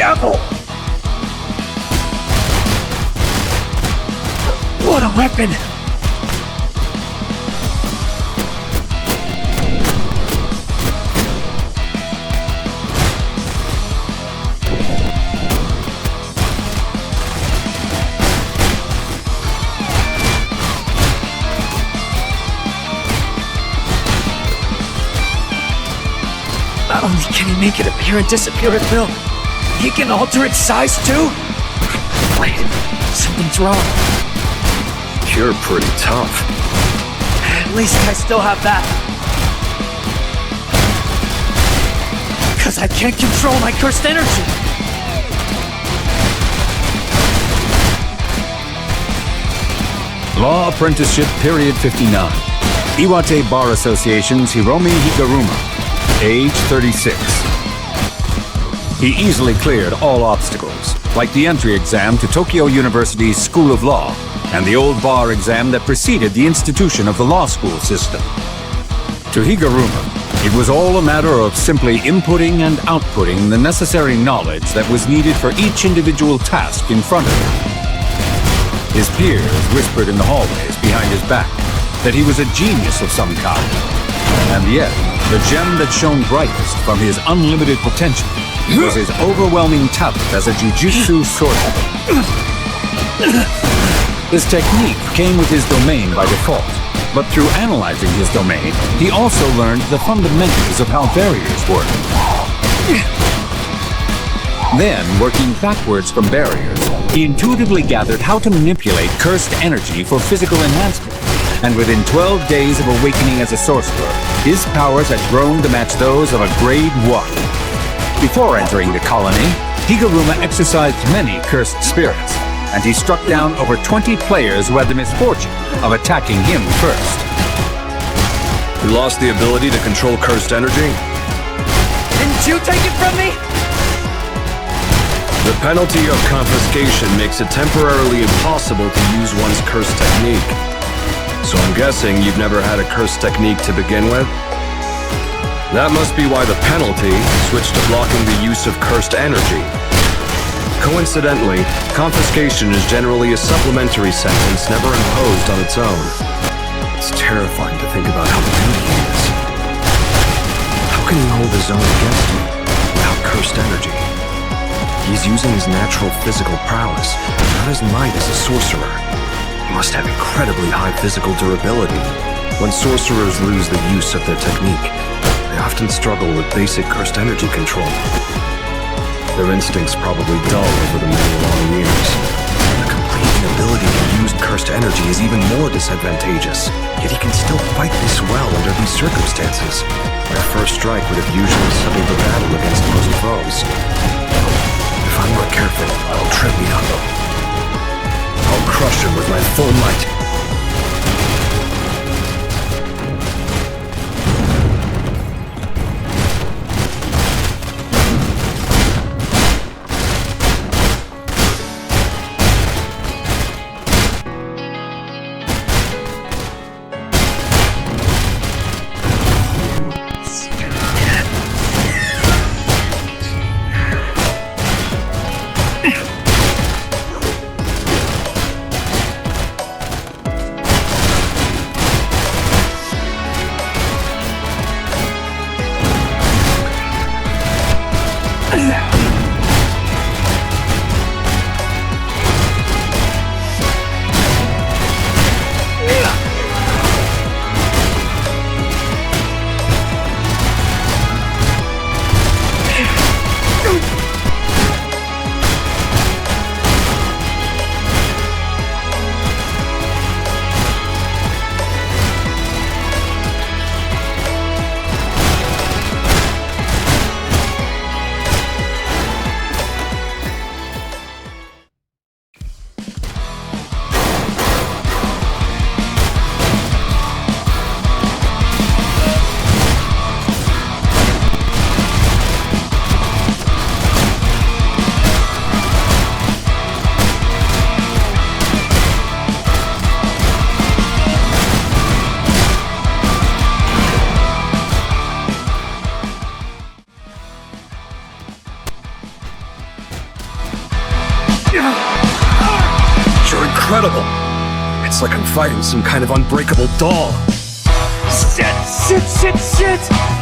scalpel! What a weapon! Not only can he make it appear and disappear at will, he can alter its size too? Wait, something's wrong. You're pretty tough. At least I still have that. 'Cause I can't control my cursed energy. Law Apprenticeship Period 59. Iwate Bar Association's Hiromi Higuruma. Age 36. He easily cleared all obstacles, like the entry exam to Tokyo University's School of Law and the old bar exam that preceded the institution of the law school system. To Higuruma, it was all a matter of simply inputting and outputting the necessary knowledge that was needed for each individual task in front of him. His peers whispered in the hallways behind his back that he was a genius of some kind. And yet, the gem that shone brightest from his unlimited potential was his overwhelming talent as a jujutsu sorcerer. His technique came with his domain by default, but through analyzing his domain, he also learned the fundamentals of how barriers work. Then, working backwards from barriers, he intuitively gathered how to manipulate cursed energy for physical enhancement. And within 12 days of awakening as a sorcerer, his powers had grown to match those of a grade 1. Before entering the colony, Higuruma exercised many cursed spirits, and he struck down over 20 players who had the misfortune of attacking him first. You lost the ability to control cursed energy? Didn't you take it from me? The penalty of confiscation makes it temporarily impossible to use one's cursed technique. So I'm guessing you've never had a cursed technique to begin with? That must be why the penalty switched to blocking the use of cursed energy. Coincidentally, confiscation is generally a supplementary sentence never imposed on its own. It's terrifying to think about how weak he is. How can he hold his own against me without cursed energy? He's using his natural physical prowess, not his might as a sorcerer. He must have incredibly high physical durability. When sorcerers lose the use of their technique, they often struggle with basic cursed energy control. Their instincts probably dull over the many long years. The complete inability to use cursed energy is even more disadvantageous. Yet he can still fight this well under these circumstances. My first strike would have usually settled the battle against most foes. If I'm not careful, I'll trip me up. I'll crush him with my full might. You're incredible. It's like I'm fighting some kind of unbreakable doll. Shit!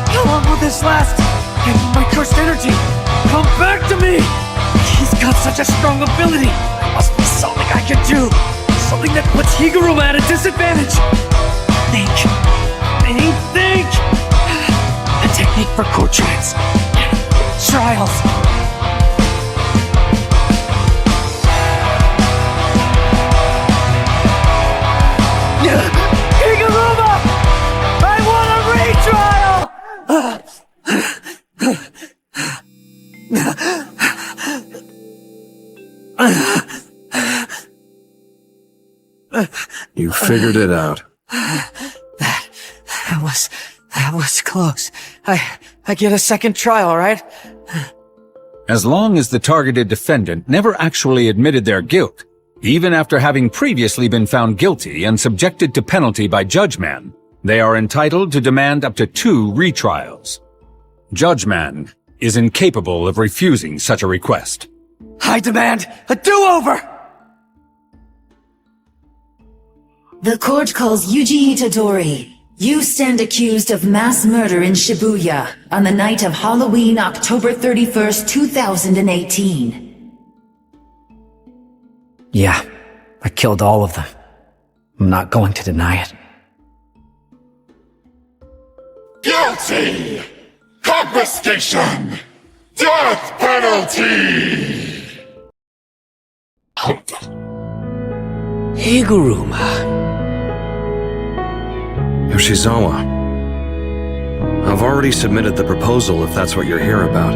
How long will this last? Give me my cursed energy! Come back to me! He's got such a strong ability! There must be something I can do! Something that puts Higuruma at a disadvantage! Think! A technique for core trance. Trials. Higuruma! I want a retrial! You figured it out. That was close. I get a second trial, right? As long as the targeted defendant never actually admitted their guilt, even after having previously been found guilty and subjected to penalty by Judgeman, they are entitled to demand up to 2 retrials. Judgeman is incapable of refusing such a request. I demand a do-over! The court calls Yuji Itadori. You stand accused of mass murder in Shibuya on the night of Halloween, October 31st, 2018. Yeah, I killed all of them. I'm not going to deny it. Guilty! Confiscation! Death penalty! Higuruma. Yoshizawa. I've already submitted the proposal if that's what you're here about.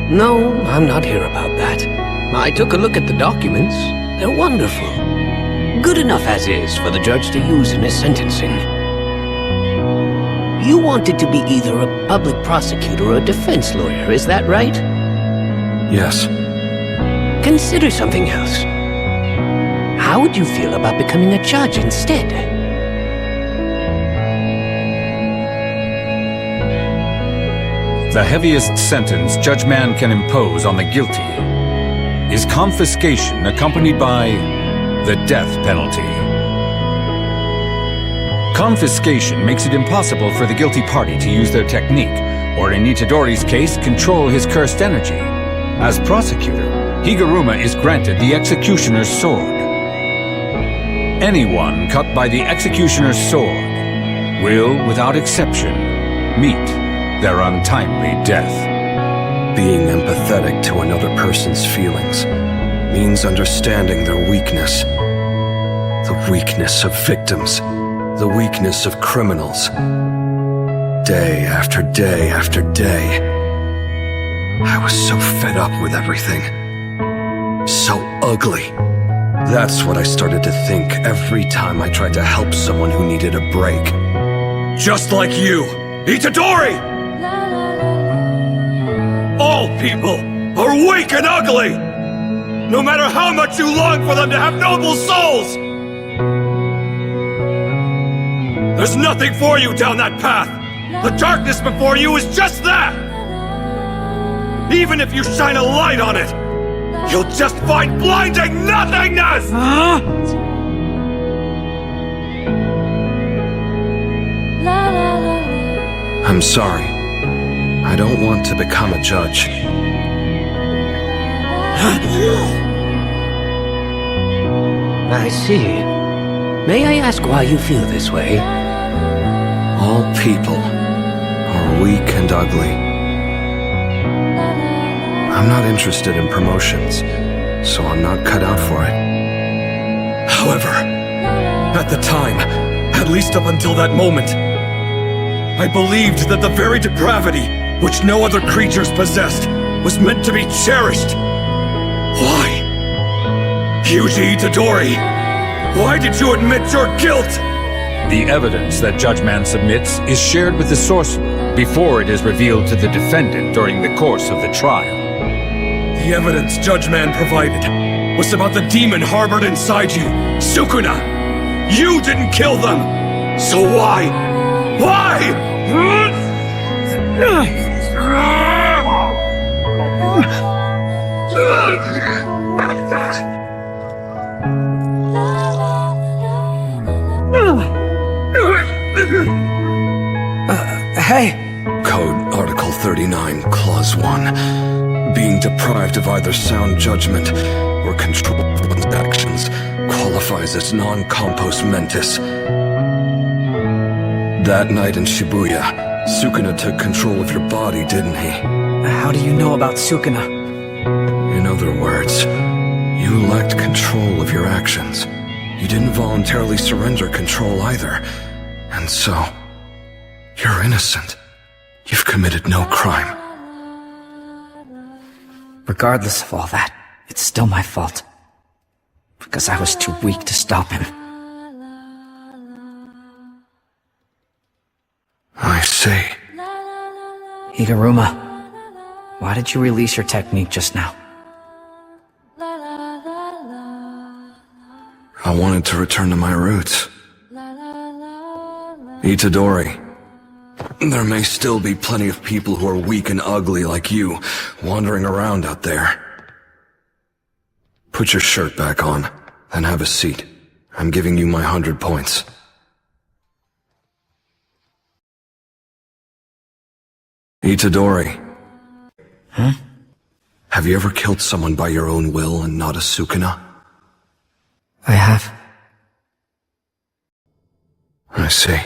No, I'm not here about that. I took a look at the documents. They're wonderful. Good enough as is for the judge to use in his sentencing. You wanted to be either a public prosecutor or a defense lawyer, is that right? Yes. Consider something else. How would you feel about becoming a judge instead? The heaviest sentence Judgeman can impose on the guilty is confiscation accompanied by the death penalty. Confiscation makes it impossible for the guilty party to use their technique, or in Itadori's case, control his cursed energy. As prosecutor, Higuruma is granted the executioner's sword. Anyone cut by the executioner's sword will, without exception, meet their untimely death. Being empathetic to another person's feelings means understanding their weakness. The weakness of victims. The weakness of criminals. Day after day after day. I was so fed up with everything. So ugly. That's what I started to think every time I tried to help someone who needed a break. Just like you, Itadori! All people are weak and ugly! No matter how much you long for them to have noble souls! There's nothing for you down that path! The darkness before you is just that! Even if you shine a light on it, you'll just find blinding nothingness! Huh? I'm sorry. I don't want to become a judge. I see. May I ask why you feel this way? All people are weak and ugly. I'm not interested in promotions, so I'm not cut out for it. However, at the time, at least up until that moment, I believed that the very depravity which no other creatures possessed was meant to be cherished. Why? Yuji Itadori, why did you admit your guilt? The evidence that Judgeman submits is shared with the sorcerer before it is revealed to the defendant during the course of the trial. The evidence Judgeman provided was about the demon harbored inside you, Sukuna! You didn't kill them! So why? Why? Hey! Code Article 39, Clause 1. Being deprived of either sound judgment or control of one's actions qualifies as non-compos mentis. That night in Shibuya, Sukuna took control of your body, didn't he? How do you know about Sukuna? In other words, you lacked control of your actions. You didn't voluntarily surrender control either. And so, you're innocent. You've committed no crime. Regardless of all that, it's still my fault. Because I was too weak to stop him. I see. Higuruma, why did you release your technique just now? I wanted to return to my roots. Itadori, there may still be plenty of people who are weak and ugly like you wandering around out there. Put your shirt back on, then have a seat. I'm giving you my 100 points. Itadori. Huh? Have you ever killed someone by your own will and not a Sukuna? I have. I see.